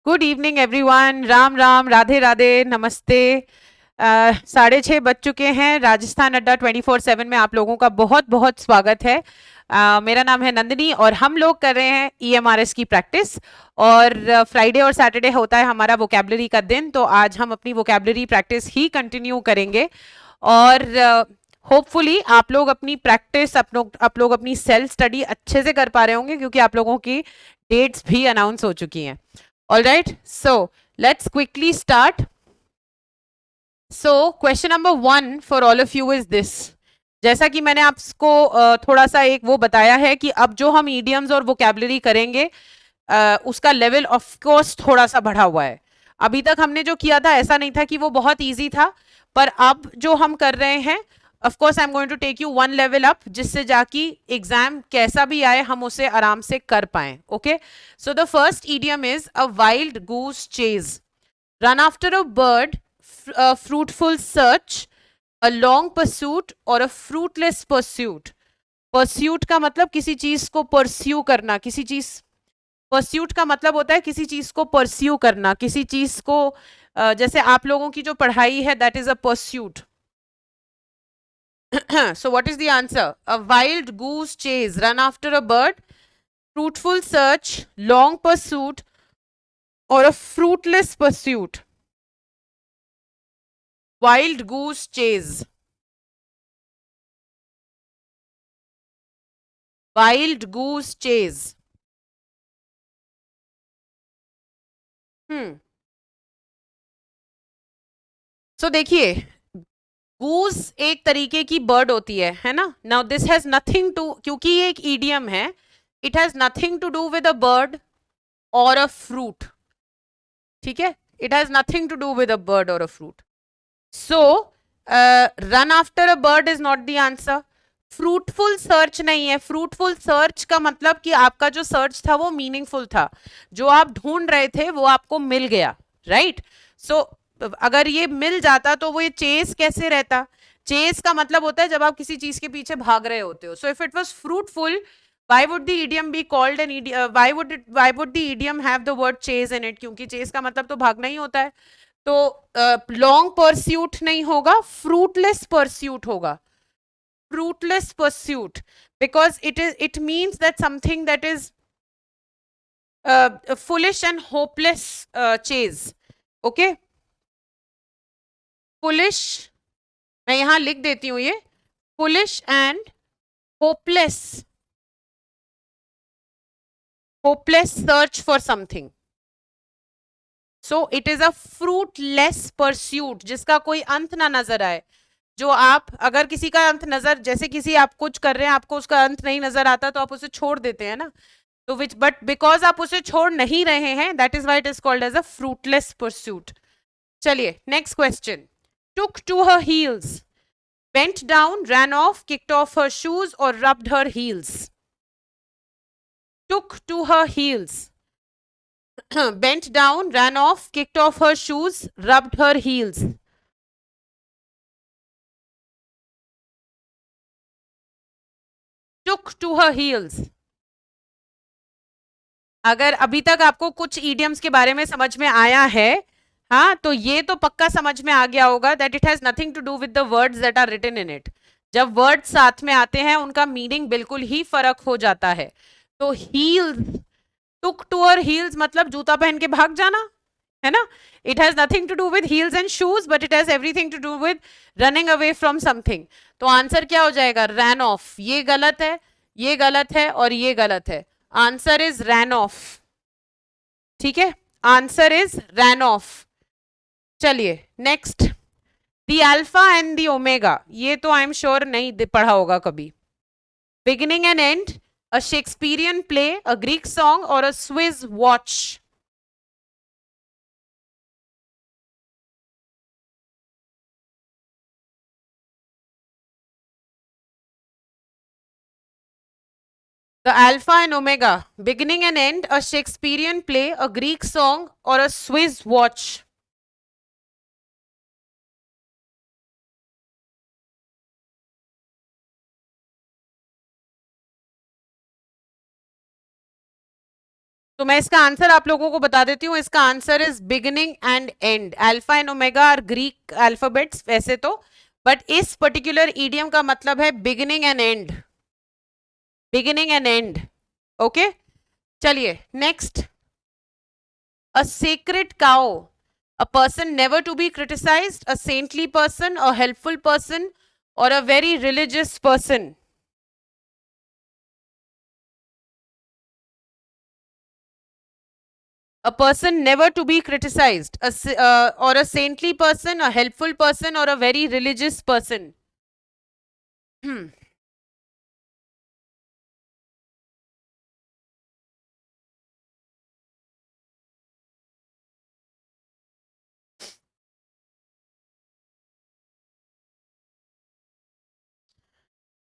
Good evening everyone. Ram Ram, Radhe Radhe, नमस्ते। 6:30 बज चुके हैं। राजस्थान अड्डा 24/7 में आप लोगों का बहुत बहुत स्वागत है। मेरा नाम है नंदिनी और हम लोग कर रहे हैं EMRS की प्रैक्टिस। और फ्राइडे और सैटरडे होता है हमारा वोकेबलरी का दिन, तो आज हम अपनी वोकेबलरी प्रैक्टिस ही कंटिन्यू करेंगे। और होपफुली आप लोग अपनी प्रैक्टिस, आप लोग अपनी सेल्फ स्टडी अच्छे से कर पा रहे होंगे, क्योंकि आप लोगों की डेट्स भी अनाउंस हो चुकी हैं। All right, so let's quickly start. So question number 1 for all of you is this. जैसा कि मैंने आपको थोड़ा सा एक वो बताया है कि अब जो हम idioms और vocabulary करेंगे उसका लेवल ऑफ कोर्स थोड़ा सा बढ़ा हुआ है। अभी तक हमने जो किया था ऐसा नहीं था कि वो बहुत इजी था, पर अब जो हम कर रहे हैं, of course I am going to take you one level up, जिससे जाकि एग्जाम कैसा भी आए हम उसे आराम से कर पाए। Okay, so the first idiom is a wild goose chase, run after a bird, fruitful search, a long pursuit और अ फ्रूटलेस परस्यूट। परस्यूट का मतलब किसी चीज को परस्यू करना, किसी चीज, परस्यूट का मतलब होता है किसी चीज को परस्यू करना, किसी चीज को जैसे आप लोगों की जो पढ़ाई है that is a pursuit. So what is the answer? A wild goose chase, run after a bird, fruitful search, long pursuit, or a fruitless pursuit? Wild goose chase. Wild goose chase. Hmm. So देखिए, goose एक तरीके की bird होती है ना। Now this has nothing to, क्योंकि ये एक ईडियम है, it has nothing to do with a bird और अ फ्रूट। ठीक है, it has nothing to do with a bird और a fruit. So run after a bird is not the answer. Fruitful search नहीं है। Fruitful search का मतलब कि आपका जो सर्च था वो मीनिंगफुल था, जो आप ढूंढ रहे थे वो आपको मिल गया, राइट। सो अगर ये मिल जाता तो वो ये चेस कैसे रहता। चेस का मतलब होता है जब आप किसी चीज के पीछे भाग रहे होते हो। So if it was fruitful, why would the idiom be called an idiom? Why would the idiom have the word chase in it? क्योंकि चेस का मतलब तो भागना ही होता है। तो लॉन्ग परस्यूट नहीं होगा, फ्रूटलेस परस्यूट होगा। Fruitless pursuit, because it means that something that is foolish and hopeless chase. Okay, foolish, मैं यहां लिख देती हूं ये, foolish and hopeless, hopeless search for something. So it is a fruitless pursuit, जिसका कोई अंत ना नजर आए। जो आप, अगर किसी का अंत नजर, जैसे किसी आप कुछ कर रहे हैं, आपको उसका अंत नहीं नजर आता तो आप उसे छोड़ देते हैं ना। तो विच, बट बिकॉज आप उसे छोड़ नहीं रहे हैं, that is why it is called as a fruitless pursuit. चलिए next question. Took to her heels, bent down, ran off, kicked off her shoes और rubbed her heels. Took to her heels, bent down, ran off, kicked off her shoes, rubbed her heels. Took to her heels. अगर अभी तक आपको कुछ idioms के बारे में समझ में आया है, हाँ, तो ये तो पक्का समझ में आ गया होगा that it has nothing to do with the words that are written in it. जब वर्ड साथ में आते हैं उनका मीनिंग बिल्कुल ही फर्क हो जाता है। तो heels, took to her heels मतलब जूता पहन के भाग जाना, है ना। It has nothing to do with heels and shoes, but it has everything to do with running away from something. तो आंसर क्या हो जाएगा? Ran off. ये गलत है, ये गलत है और ये गलत है। Answer is ran off. ठीक है, आंसर इज रैन ऑफ। चलिए next, the alpha and the omega, ये तो आई एम श्योर नहीं पढ़ा होगा कभी। Beginning and end, a Shakespearean play, a Greek song और a Swiss watch. The Alpha and Omega, beginning and end, a Shakespearean play, a Greek song, or a Swiss watch. तो मैं इसका answer आप लोगों को बता देती हूँ. इसका answer is beginning and end. Alpha and omega are Greek alphabets वैसे तो, बट इस पर्टिकुलर ईडियम का मतलब है beginning and end. Beginning and end. Okay, चलिए next. A sacred cow, a person never to be criticized, a saintly person, a helpful person, or a very religious person. A person never to be criticized, or a saintly person, a helpful person, or a very religious person.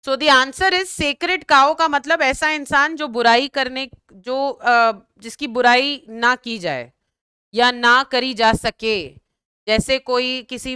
So the answer is sacred cow का मतलब ऐसा इंसान जो बुराई करने, जो जिसकी बुराई ना की जाए या ना करी जा सके. जैसे कोई किसी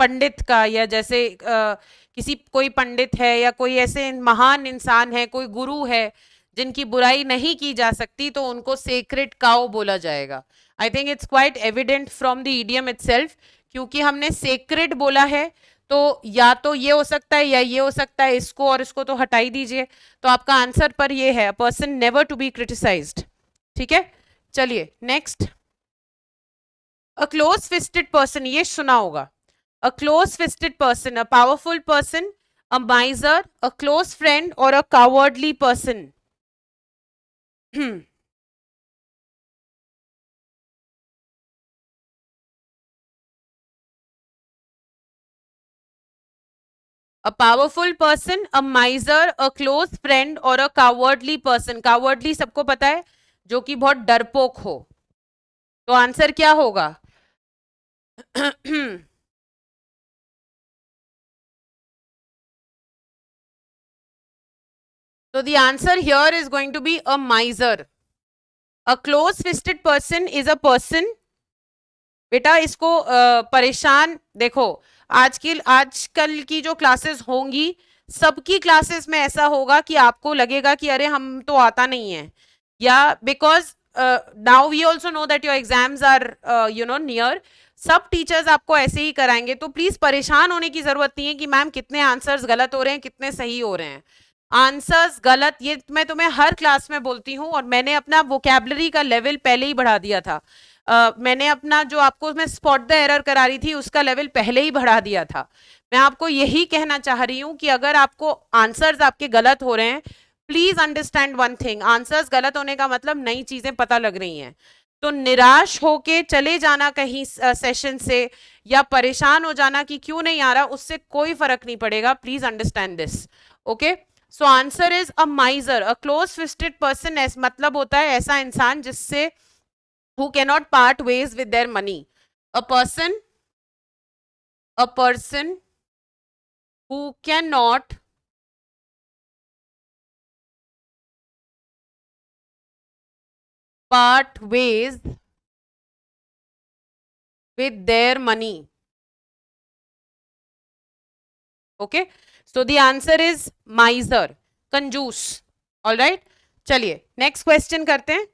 पंडित का, या जैसे किसी कोई पंडित है या कोई ऐसे महान इंसान है, कोई गुरु है जिनकी बुराई नहीं की जा सकती, तो उनको सेक्रेड काउ बोला जाएगा. I think it's quite evident from the idiom itself, क्योंकि हमने सेक्रेड बोला है तो या तो ये हो सकता है या ये हो सकता है. इसको और इसको तो हटा ही दीजिए. तो आपका आंसर पर ये है, person never to be criticised. ठीक है, चलिए next. A close fisted person, ये सुना होगा. A close fisted person, a powerful person, a miser, a close friend, और a cowardly person. A powerful person, a miser, a close friend, और a cowardly person. Cowardly सबको पता है, जो कि बहुत डरपोक हो. तो आंसर क्या होगा? So the answer here is going to be a miser. A close-fisted person is a person. बेटा इसको परेशान देखो. आजकल की जो क्लासेस होंगी, सबकी क्लासेस में ऐसा होगा कि आपको लगेगा कि अरे हम तो आता नहीं है, या because now we also know that your exams are near. सब टीचर्स आपको ऐसे ही कराएंगे, तो प्लीज परेशान होने की जरूरत नहीं है कि मैम कितने आंसर्स गलत हो रहे हैं, कितने सही हो रहे हैं. आंसर्स गलत, ये मैं तुम्हें हर क्लास में बोलती हूँ, और मैंने अपना वोकेबलरी का लेवल पहले ही बढ़ा दिया था. मैंने अपना जो आपको मैं स्पॉट द एरर करा रही थी उसका लेवल पहले ही बढ़ा दिया था. मैं आपको यही कहना चाह रही हूँ कि अगर आपको आंसर्स आपके गलत हो रहे हैं, please understand one thing. Answers गलत होने का मतलब नई चीजें पता लग रही हैं. तो निराश होके चले जाना कहीं सेशन से, या परेशान हो जाना कि क्यों नहीं आ रहा, उससे कोई फर्क नहीं पड़ेगा. Please understand this. Okay, so answer is a miser. A close fisted person मतलब होता है ऐसा इंसान जिससे who cannot part ways with their money. A person who cannot part ways with their money. Okay, so the answer is miser, कंजूस. All right, चलिए next question करते हैं.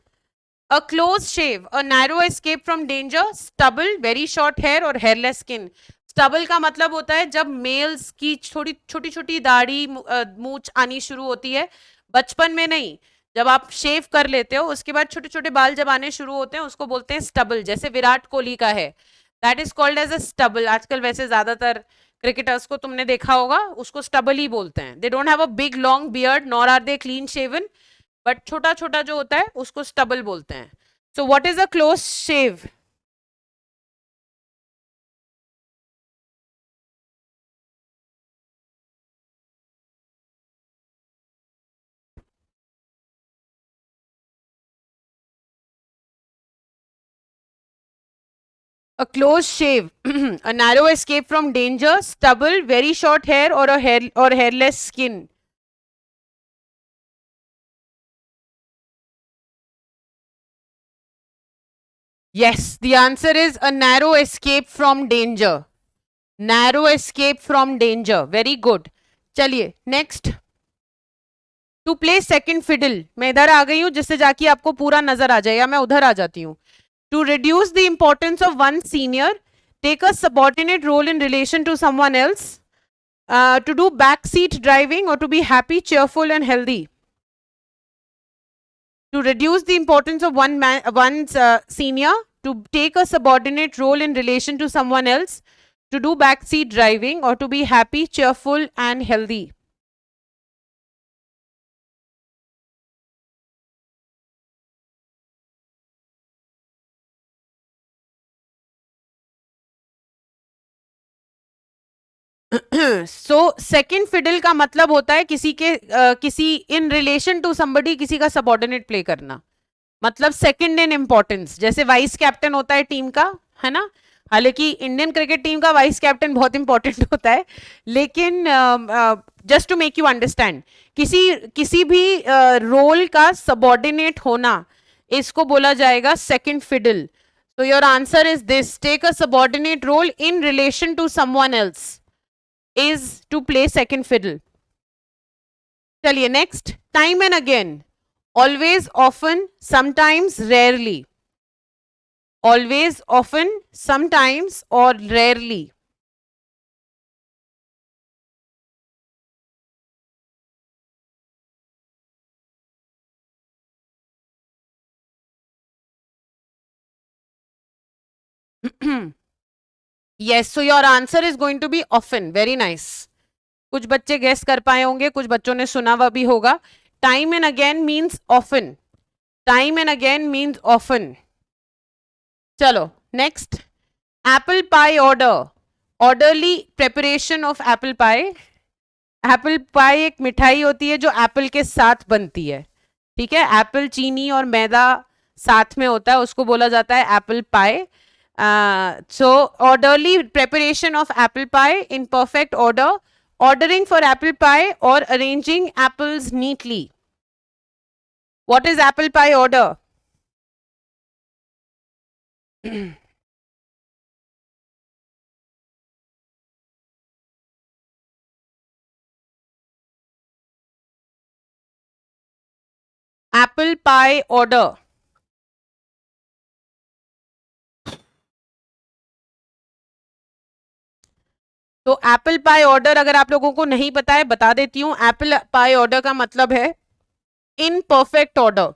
A close shave, a narrow escape from danger, stubble, very short hair, और hairless skin. Stubble का मतलब होता है जब मेल्स की थोड़ी छोटी छोटी दाढ़ी मूछ आनी शुरू होती है. बचपन में नहीं, जब आप शेव कर लेते हो उसके बाद छोटे छोटे बाल जब आने शुरू होते हैं उसको बोलते हैं स्टबल. जैसे विराट कोहली का है, that is called as a stubble. आजकल वैसे ज्यादातर क्रिकेटर्स को तुमने देखा होगा, उसको स्टबल ही बोलते हैं. They don't have a big long beard nor are they clean shaven, but छोटा छोटा जो होता है उसको स्टबल बोलते हैं. So what is a close shave? A close shave, a narrow escape from danger, stubble, very short hair, or a hair or hairless skin. Yes, the answer is a narrow escape from danger. Narrow escape from danger. Very good. चलिए next. To play second fiddle, मैं इधर आ गई हूं जिससे जाके आपको पूरा नजर आ जाए, या मैं उधर आ जाती हूँ. To reduce the importance of one senior, take a subordinate role in relation to someone else, to do backseat driving, or to be happy, cheerful and healthy. To reduce the importance of one's senior, to take a subordinate role in relation to someone else, to do backseat driving, or to be happy, cheerful and healthy. So second fiddle का मतलब होता है किसी के किसी इन relation to somebody, किसी का subordinate play करना, मतलब सेकंड इन इंपॉर्टेंस. जैसे वाइस कैप्टन होता है टीम का, है ना. हालांकि इंडियन क्रिकेट टीम का वाइस कैप्टन बहुत इंपॉर्टेंट होता है, लेकिन just to make you understand, किसी किसी भी रोल का सबऑर्डिनेट होना, इसको बोला जाएगा सेकंड फिडल. तो your answer is this, take a subordinate role in relation to someone else is to play second fiddle. चलिए next, time and again, always, often, sometimes, rarely. Always, often, sometimes or rarely. Yes, so your answer is going to be often. Very nice. कुछ बच्चे guess कर पाए होंगे, कुछ बच्चों ने सुना हुआ भी होगा. Time and again means often. Time and again means often. चलो next, apple pie order, orderly preparation of apple pie. Apple pie एक मिठाई होती है जो एप्पल के साथ बनती है, ठीक है. एप्पल, चीनी और मैदा साथ में होता है, उसको बोला जाता है apple pie. So orderly preparation of apple pie in perfect order, ordering for apple pie or arranging apples neatly. What is apple pie order? Apple pie order. तो एप्पल पाई ऑर्डर अगर आप लोगों को नहीं पता है, बता देती हूं. एप्पल पाई ऑर्डर का मतलब है इन परफेक्ट ऑर्डर,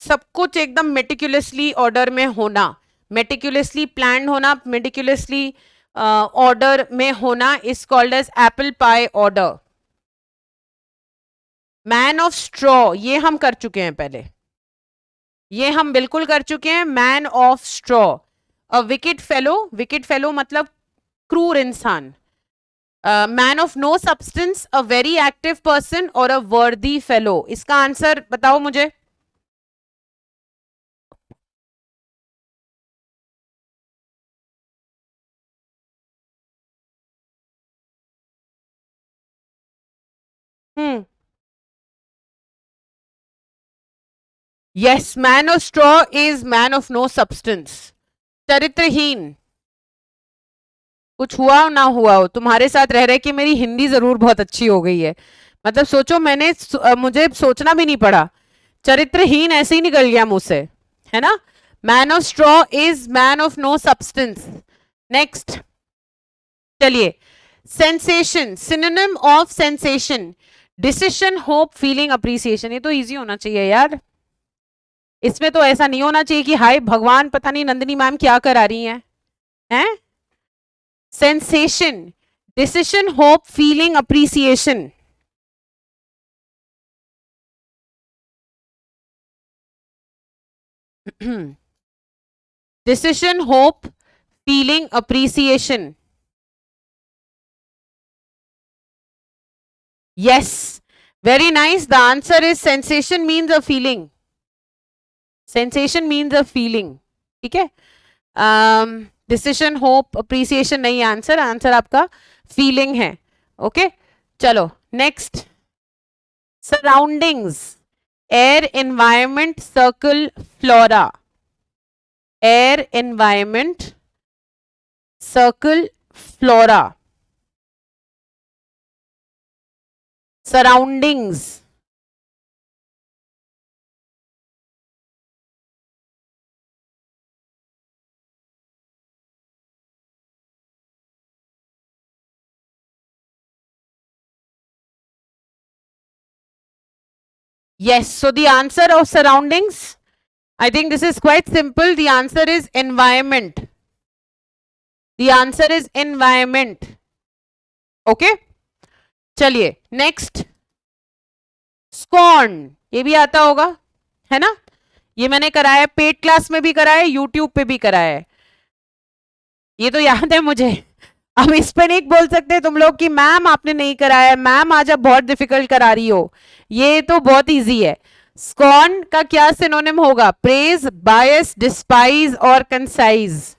सब कुछ एकदम मेटिकुलसली ऑर्डर में होना, मेटिकुलसली प्लान होना, मेटिकुलसली ऑर्डर में होना, is called as apple pie order. Man of straw, ये हम कर चुके हैं पहले, ये हम बिल्कुल कर चुके हैं. Man of straw, a wicked fellow, wicked fellow मतलब क्रूर इंसान. Man of no substance, a very active person और अ वर्दी फेलो. इसका आंसर बताओ मुझे. Yes, man of straw is man of no substance. चरित्रहीन, कुछ हुआ ना हुआ हो, तुम्हारे साथ रह रहे कि मेरी हिंदी जरूर बहुत अच्छी हो गई है. मतलब सोचो, मैंने मुझे सोचना भी नहीं पड़ा, चरित्रहीन ऐसे ही निकल गया मुंह से, है ना. Man of straw is man of no substance. Next, चलिए, sensation, synonym of sensation, decision, hope, feeling, appreciation. ये तो इजी होना चाहिए यार, इसमें तो ऐसा नहीं होना चाहिए कि हाय भगवान पता नहीं नंदिनी मैम क्या करा रही हैं. Sensation, decision, hope, feeling, appreciation. decision, hope, feeling, appreciation. Yes, very nice. The answer is sensation means a feeling. Sensation means a feeling. ठीक है. decision, hope, appreciation नहीं आंसर, आंसर आपका feeling है. ओके, चलो next. Surroundings, air, environment, circle, flora. Air, environment, circle, flora. Surroundings, yes, so the answer of surroundings, I think this is quite simple. The answer is environment. The answer is environment. Okay, चलिए next, स्कॉन, ये भी आता होगा है ना, ये मैंने कराया, पेड क्लास में भी कराया, यूट्यूब पे भी कराया है, ये तो याद है मुझे। अब इस पे नहीं बोल सकते तुम लोग कि मैम आपने नहीं कराया, मैम आज आप बहुत डिफिकल्ट करा रही हो, ये तो बहुत इजी है। स्कॉन का क्या सिनोनिम होगा? प्रेज, बायस, डिस्पाइज और कंसाइज।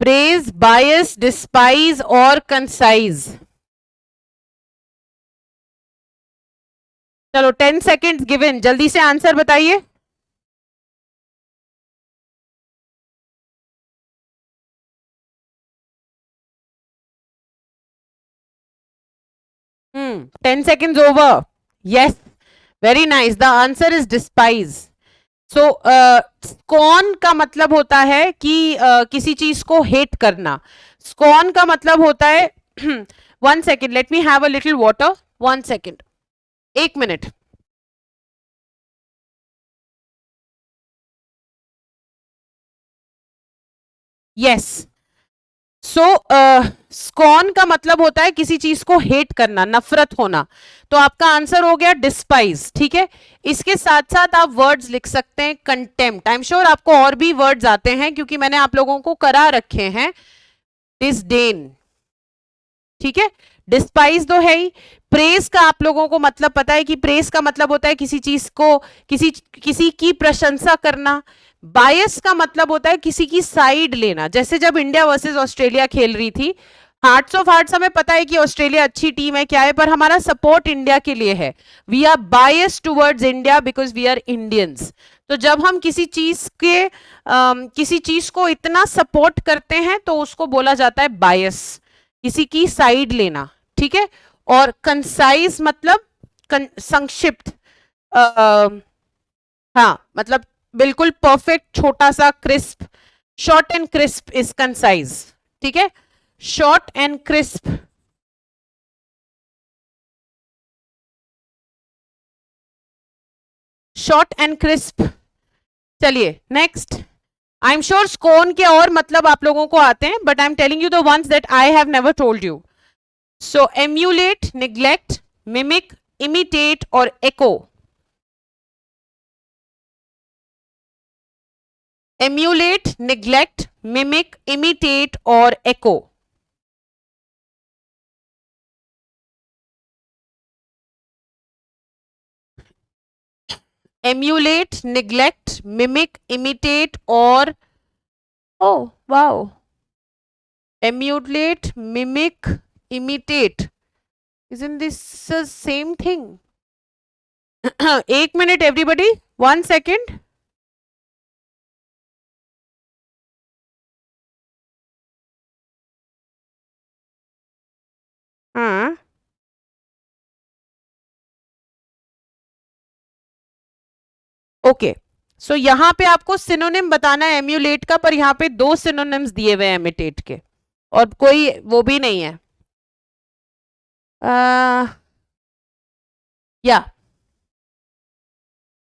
प्रेज, बायस, डिस्पाइज और कंसाइज। चलो 10 सेकेंड्स गिवन, जल्दी से आंसर बताइए। 10 seconds over. Yes, very nice. The answer is despise. So scorn का मतलब होता है कि किसी चीज को हेट करना। स्कॉन का मतलब होता है 1 second, let me have a little water, 1 second, 1 minute। Yes, so scorn का मतलब होता है किसी चीज को हेट करना, नफरत होना। तो आपका आंसर हो गया डिस्पाइज। ठीक है, इसके साथ साथ आप वर्ड्स लिख सकते हैं कंटेम्प्ट। आई एम श्योर आपको और भी वर्ड्स आते हैं क्योंकि मैंने आप लोगों को करा रखे हैं। डिसडेन, ठीक है, डिस्पाइज तो है ही। प्रेस का आप लोगों को मतलब पता है कि प्रेस का मतलब होता है किसी चीज को, किसी की प्रशंसा करना। बायस का मतलब होता है किसी की साइड लेना। जैसे जब इंडिया वर्सेस ऑस्ट्रेलिया खेल रही थी, हार्ट्स ऑफ हार्ट्स हमें पता है कि ऑस्ट्रेलिया अच्छी टीम है, क्या है, पर हमारा सपोर्ट इंडिया के लिए है। We are bias towards India because we are Indians. तो जब हम किसी चीज को इतना सपोर्ट करते हैं तो उसको बोला जाता है बायस, किसी की साइड लेना। ठीक है, और कंसाइज मतलब संक्षिप्त, हाँ मतलब बिल्कुल परफेक्ट, छोटा सा, crisp. Short and crisp is concise. ठीक है, short and crisp. Short and crisp. चलिए नेक्स्ट। आई एम श्योर स्कोन के और मतलब आप लोगों को आते हैं, but I am telling you the ones that I have never told you. So emulate, neglect, mimic, imitate और echo। emulate, neglect, mimic, imitate और echo। emulate, neglect, mimic, imitate और oh wow, emulate, mimic, imitate, isn't this the same thing? 1 minute everybody, 1 second। हाँ, okay, सो यहां पे आपको synonym बताना है emulate का, पर यहां पे 2 सिनोनिम्स दिए हुए हैं इमिटेट के, और कोई वो भी नहीं है। या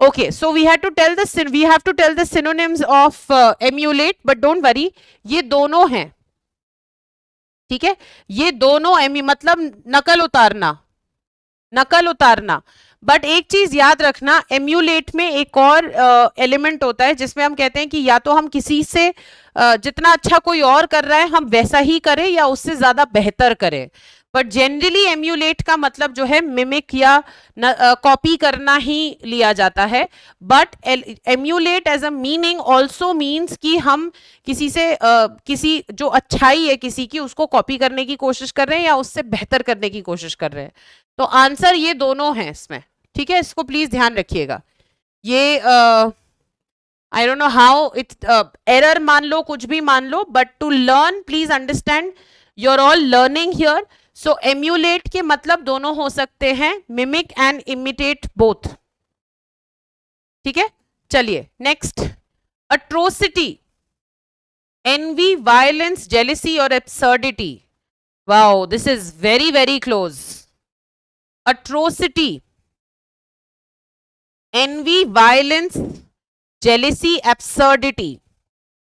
okay, so we have to tell the synonyms of emulate, but don't worry, ये दोनों हैं। ठीक है, ये दोनों मतलब नकल उतारना, नकल उतारना। बट एक चीज याद रखना, एम्यूलेट में एक और एलिमेंट होता है जिसमें हम कहते हैं कि या तो हम किसी से जितना अच्छा कोई और कर रहा है हम वैसा ही करें या उससे ज्यादा बेहतर करें। बट जनरली एम्यूलेट का मतलब जो है मिमिक या कॉपी करना ही लिया जाता है। But emulate as a meaning also means कि हम किसी से किसी जो अच्छाई है किसी की, उसको कॉपी करने की कोशिश कर रहे हैं या उससे बेहतर करने की कोशिश कर रहे हैं। तो आंसर ये दोनों हैं इसमें। ठीक है, इसको प्लीज ध्यान रखिएगा। ये I don't know how it's error मान लो, कुछ भी मान लो, but to learn please understand, you are all learning here. So emulate के मतलब दोनों हो सकते हैं, मिमिक एंड इमिटेट बोथ। ठीक है, चलिए next, atrocity, envy, violence, jealousy और absurdity. Wow, this is very very close. Atrocity, envy, violence, jealousy, absurdity.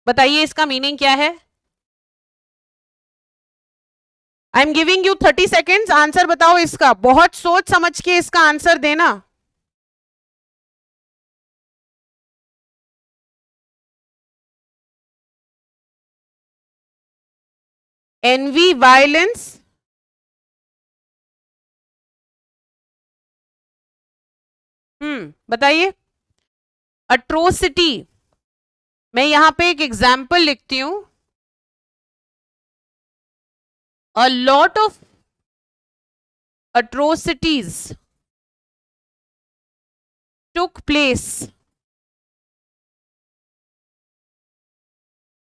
बताइए इसका मीनिंग क्या है? I am giving you 30 seconds, answer बताओ इसका, बहुत सोच समझ के इसका आंसर देना। एनवी, वायलेंस, बताइए। अट्रोसिटी, मैं यहां पे एक एग्जाम्पल लिखती हूं, a lot of atrocities took place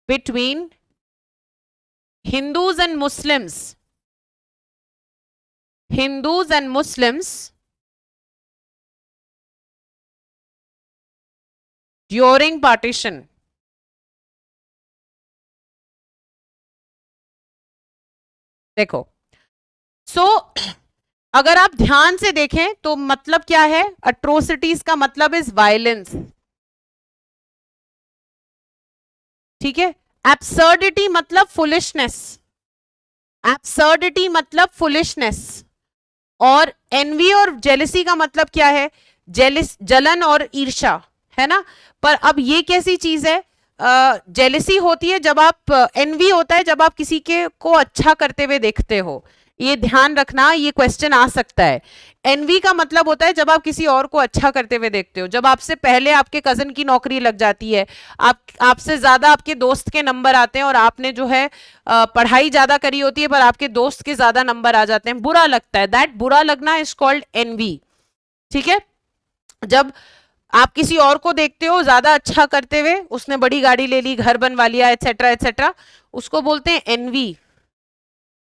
between Hindus and Muslims. Hindus and Muslims during partition. देखो, सो अगर आप ध्यान से देखें तो मतलब क्या है, अट्रोसिटीज का मतलब इज वायलेंस। ठीक है, एब्सर्डिटी मतलब फुलिशनेस, एब्सर्डिटी मतलब फुलिशनेस। और एनवी और जेलिसी का मतलब क्या है, जलन और ईर्ष्या, है ना। पर अब ये कैसी चीज है, जेलिसी होती है जब आप, एनवी होता है जब आप किसी के को अच्छा करते हुए देखते हो। ये ध्यान रखना, ये क्वेश्चन आ सकता है। एनवी का मतलब होता है जब आप किसी और को अच्छा करते हुए देखते हो, जब आपसे पहले आपके कजन की नौकरी लग जाती है, आपसे ज्यादा आपके दोस्त के नंबर आते हैं और आपने जो है पढ़ाई ज्यादा करी होती है पर आपके दोस्त के ज्यादा नंबर आ जाते हैं, बुरा लगता है, दैट बुरा लगना इज कॉल्ड एनवी। ठीक है, जब आप किसी और को देखते हो ज्यादा अच्छा करते हुए, उसने बड़ी गाड़ी ले ली, घर बनवा लिया, एटसेट्रा एटसेट्रा, उसको बोलते हैं एनवी।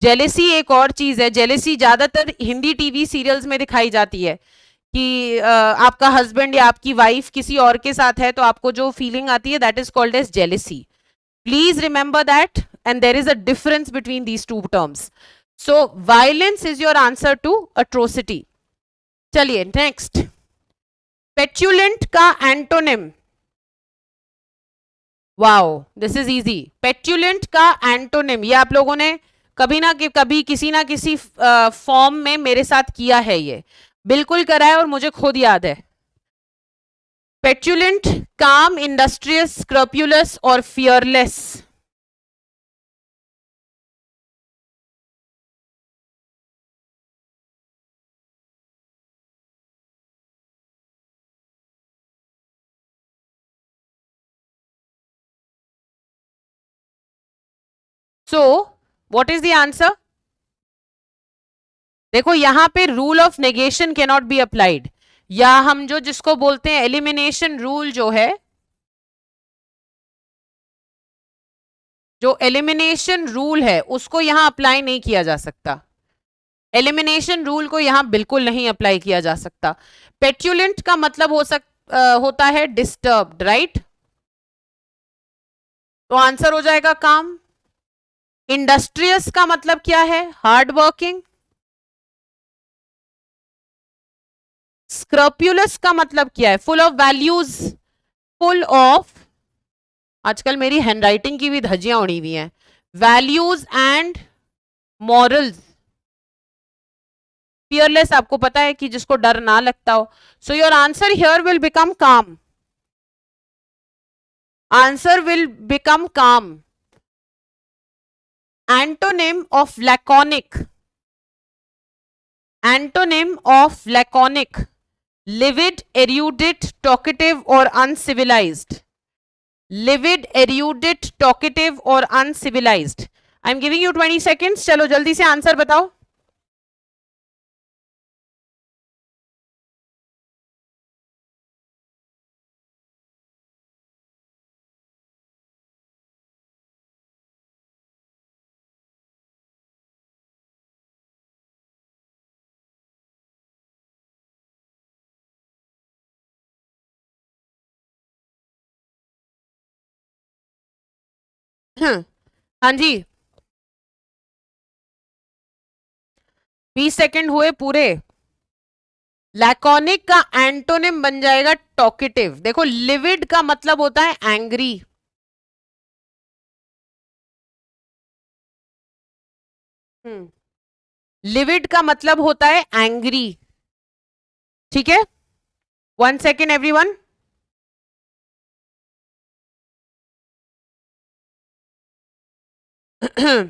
जेलेसी एक और चीज है, जेलेसी ज्यादातर हिंदी टीवी सीरियल्स में दिखाई जाती है कि आपका हस्बैंड या आपकी वाइफ किसी और के साथ है तो आपको जो फीलिंग आती है that is called as jealousy. Please remember that, and there is a difference between these two terms. So violence is your answer to atrocity. चलिए नेक्स्ट, पेट्यूलेंट का antonym. Wow, this is easy. Petulant का antonym, ये आप लोगों ने कभी ना कभी किसी ना किसी फॉर्म में मेरे साथ किया है, ये बिल्कुल करा है और मुझे खुद याद है। पेट्यूलेंट, काम, इंडस्ट्रियस, स्क्रप्यूलस और fearless. So what is the answer? देखो यहां पे rule of negation can not be applied, या हम जो जिसको बोलते हैं एलिमिनेशन रूल, जो है जो एलिमिनेशन रूल है उसको यहां अप्लाई नहीं किया जा सकता। एलिमिनेशन रूल को यहां बिल्कुल नहीं अप्लाई किया जा सकता। पेट्यूलेंट का मतलब होता है डिस्टर्ब्ड, राइट, तो आंसर हो जाएगा काम। इंडस्ट्रियस का मतलब क्या है, हार्ड वर्किंग। स्क्रप्यूलस का मतलब क्या है, full of values, full of, आजकल मेरी हैंडराइटिंग की भी धज्जियां उड़ी हुई हैं, वैल्यूज एंड मॉरल्स। फियरलेस आपको पता है कि जिसको डर ना लगता हो। So your answer here will become calm, answer will become calm. Antonym of laconic, antonym of laconic, livid, erudite, talkative और अनसिविलाइज्ड। लिविड, एर्यूडिट, टॉकेटिव और uncivilised. I am giving you 20 seconds, चलो जल्दी से आंसर बताओ। हाँ जी, 20 second हुए पूरे। Laconic का एंटोनिम बन जाएगा टॉकेटिव। देखो, लिविड का मतलब होता है एंग्री। लिविड का मतलब होता है एंग्री। ठीक है, 1 सेकेंड एवरीवन।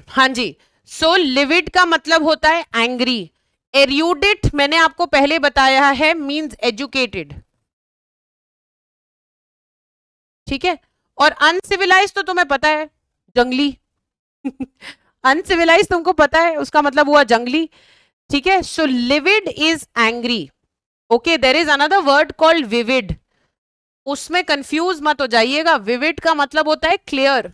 हाँ जी, सो लिविड का मतलब होता है एंग्री। एर्यूडिट मैंने आपको पहले बताया है मींस एजुकेटेड। ठीक है, और अनसिविलाइज तो तुम्हें पता है, जंगली। अनसिविलाइज तुमको पता है उसका मतलब हुआ जंगली। ठीक है, so livid is angry. Okay, there is another word called vivid, उसमें कंफ्यूज मत हो जाइएगा। विविड का मतलब होता है क्लियर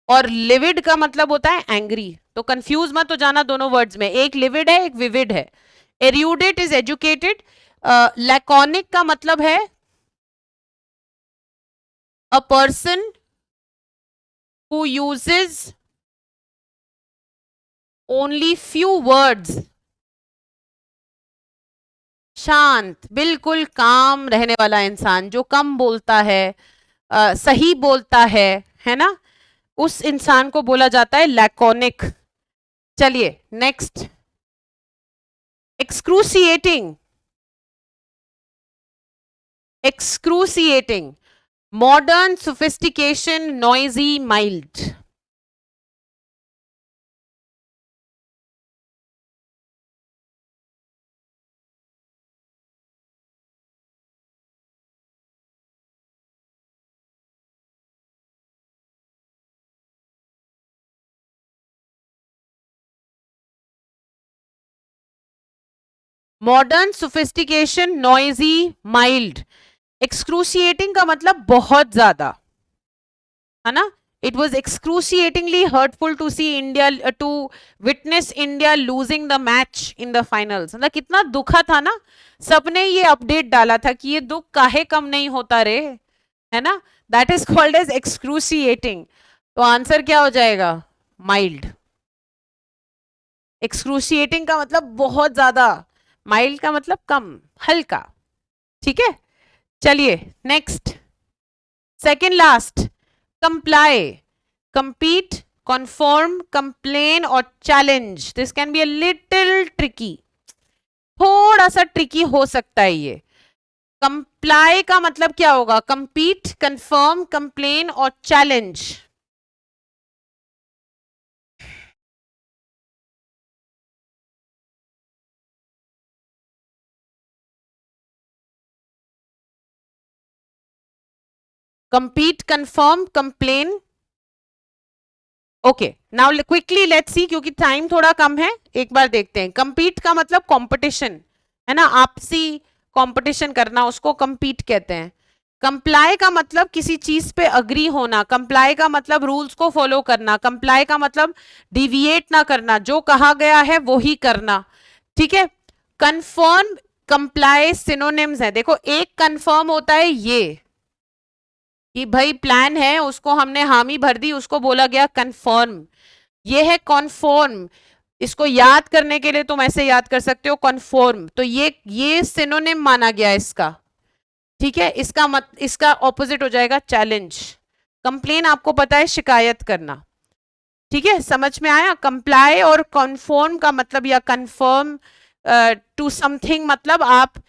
और लिविड का मतलब होता है एंग्री, तो कंफ्यूज मत हो जाना दोनों वर्ड्स में, एक लिविड है एक विविड है। एर्यूडेट इज एजुकेटेड। लैकोनिक का मतलब है a person who uses only few words. शांत, बिल्कुल काम रहने वाला इंसान जो कम बोलता है, सही बोलता है ना, उस इंसान को बोला जाता है लैकोनिक। चलिए next, excruciating. Excruciating, modern, sophistication, noisy, mild. Modern, sophistication, noisy, mild. Excruciating का मतलब बहुत ज्यादा, है ना। It was excruciatingly hurtful to see India, to witness India losing the match in the finals. मतलब कितना दुखा था ना, सबने ये अपडेट डाला था कि ये दुख काहे कम नहीं होता रे, है ना। That is called as excruciating. तो आंसर क्या हो जाएगा, माइल्ड। एक्सक्रूसिएटिंग का मतलब बहुत ज्यादा, माइल्ड का मतलब कम, हल्का। ठीक है, चलिए next, second last, comply, compete, conform, complain और challenge. This can be a little tricky, थोड़ा सा ट्रिकी हो सकता है ये। कंप्लाई का मतलब क्या होगा, compete, confirm, complain और challenge। compete, confirm, complain। Okay, now quickly let's see, क्योंकि टाइम थोड़ा कम है, एक बार देखते हैं। compete का मतलब कंपटीशन, है ना, आपसी कंपटीशन करना, उसको compete कहते हैं। कंप्लाई का मतलब किसी चीज पे अग्री होना, कंप्लाई का मतलब रूल्स को फॉलो करना, कंप्लाई का मतलब डिविएट ना करना, जो कहा गया है वो ही करना। ठीक है, कंफर्म, कंप्लाई सिनोनिम्स है। देखो, एक कंफर्म होता है ये कि भाई प्लान है, उसको हमने हामी भर दी, उसको बोला गया कंफर्म। ये है कॉन्फॉर्म, इसको याद करने के लिए तुम ऐसे याद कर सकते हो कॉन्फॉर्म, तो ये सिनोनिम माना गया इसका। ठीक है, इसका ऑपोजिट हो जाएगा चैलेंज। कंप्लेन आपको पता है शिकायत करना। ठीक है, समझ में आया। कंप्लाई और कन्फर्म का मतलब, या कन्फर्म टू समथिंग, मतलब आप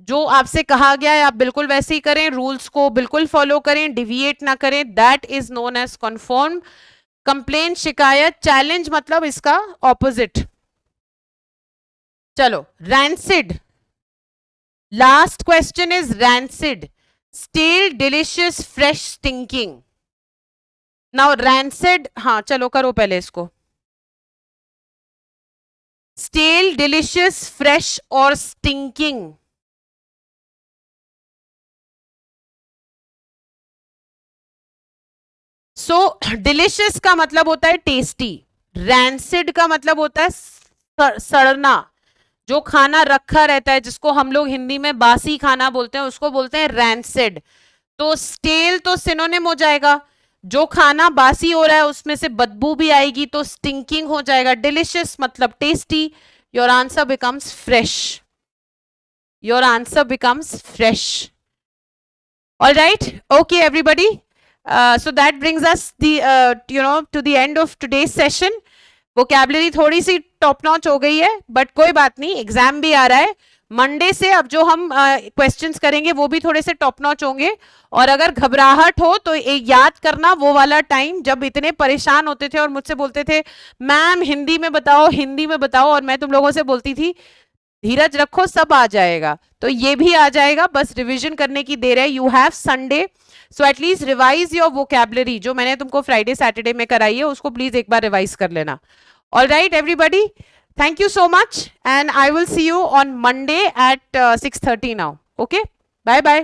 जो आपसे कहा गया है आप बिल्कुल वैसे ही करें, रूल्स को बिल्कुल फॉलो करें, डिविएट ना करें, that is known as confirm. Complain शिकायत, चैलेंज मतलब इसका ऑपोजिट। चलो, rancid, last question is rancid, stale, delicious, fresh, stinking. Now rancid, हाँ चलो करो पहले इसको। स्टेल, डिलिशियस, फ्रेश और स्टिंकिंग। सो डिलिशियस का मतलब होता है टेस्टी, रैंसिड का मतलब होता है सड़ना, जो खाना रखा रहता है, जिसको हम लोग हिंदी में बासी खाना बोलते हैं, उसको बोलते हैं रैंसिड। तो स्टेल तो सिनोनिम हो जाएगा, जो खाना बासी हो रहा है उसमें से बदबू भी आएगी तो स्टिंकिंग हो जाएगा. डिलिशियस मतलब tasty. Your answer becomes fresh. Your answer becomes fresh. All right. Okay, everybody. So that brings us to the end of today's session. Vocabulary थोड़ी सी टॉप नॉच हो गई है, बट कोई बात नहीं, एग्जाम भी आ रहा है. मंडे से अब जो हम क्वेश्चंस करेंगे वो भी थोड़े से टॉप नॉच होंगे. और अगर घबराहट हो तो याद करना वो वाला टाइम जब इतने परेशान होते थे और मुझसे बोलते थे मैम हिंदी में बताओ, हिंदी में बताओ, और मैं तुम लोगों से बोलती थी धीरज रखो सब आ जाएगा. तो ये भी आ जाएगा, बस रिवीजन करने की देर है. You have Sunday, so at least revise your vocabulary. जो मैंने तुमको फ्राइडे सैटरडे में कराई है उसको प्लीज एक बार रिवाइज कर लेना. All right, everybody. Thank you so much, and I will see you on Monday at 6:30 now. Okay? Bye bye.